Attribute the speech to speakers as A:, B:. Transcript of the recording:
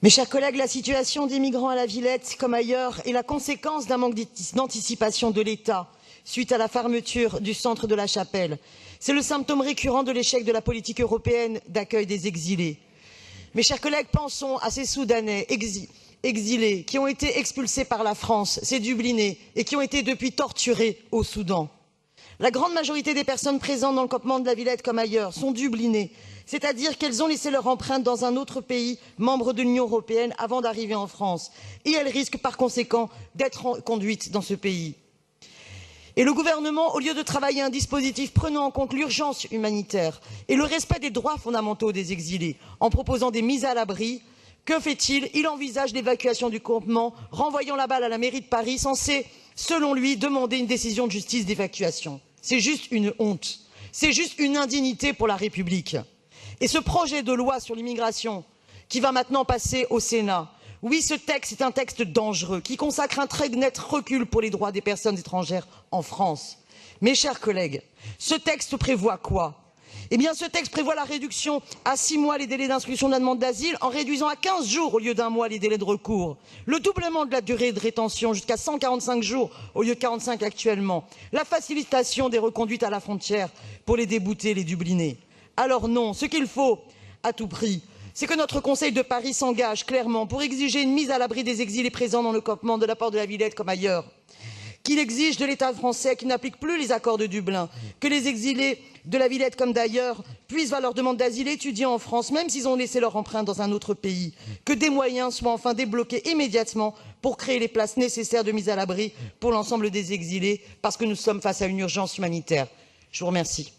A: Mes chers collègues, la situation des migrants à la Villette, comme ailleurs, est la conséquence d'un manque d'anticipation de l'État suite à la fermeture du centre de la Chapelle. C'est le symptôme récurrent de l'échec de la politique européenne d'accueil des exilés. Mes chers collègues, pensons à ces Soudanais exilés qui ont été expulsés par la France, ces Dublinés, et qui ont été depuis torturés au Soudan. La grande majorité des personnes présentes dans le campement de la Villette comme ailleurs sont Dublinées, c'est-à-dire qu'elles ont laissé leur empreinte dans un autre pays membre de l'Union européenne avant d'arriver en France. Et elles risquent par conséquent d'être conduites dans ce pays. Et le gouvernement, au lieu de travailler un dispositif prenant en compte l'urgence humanitaire et le respect des droits fondamentaux des exilés, en proposant des mises à l'abri, que fait-il? Il envisage l'évacuation du campement, renvoyant la balle à la mairie de Paris, censée, selon lui, demander une décision de justice d'évacuation. C'est juste une honte. C'est juste une indignité pour la République. Et ce projet de loi sur l'immigration, qui va maintenant passer au Sénat, oui, ce texte est un texte dangereux, qui consacre un très net recul pour les droits des personnes étrangères en France. Mes chers collègues, ce texte prévoit quoi? Eh bien, ce texte prévoit la réduction à 6 mois les délais d'instruction de la demande d'asile, en réduisant à 15 jours au lieu d'1 mois les délais de recours, le doublement de la durée de rétention jusqu'à 145 jours au lieu de 45 actuellement, la facilitation des reconduites à la frontière pour les déboutés, les Dublinés. Alors non, ce qu'il faut à tout prix, c'est que notre Conseil de Paris s'engage clairement pour exiger une mise à l'abri des exilés présents dans le campement de la porte de la Villette comme ailleurs, qu'il exige de l'État français qu'il n'applique plus les accords de Dublin, que les exilés de la Villette comme d'ailleurs puissent voir leur demande d'asile étudiée en France, même s'ils ont laissé leur empreinte dans un autre pays, que des moyens soient enfin débloqués immédiatement pour créer les places nécessaires de mise à l'abri pour l'ensemble des exilés, parce que nous sommes face à une urgence humanitaire. Je vous remercie.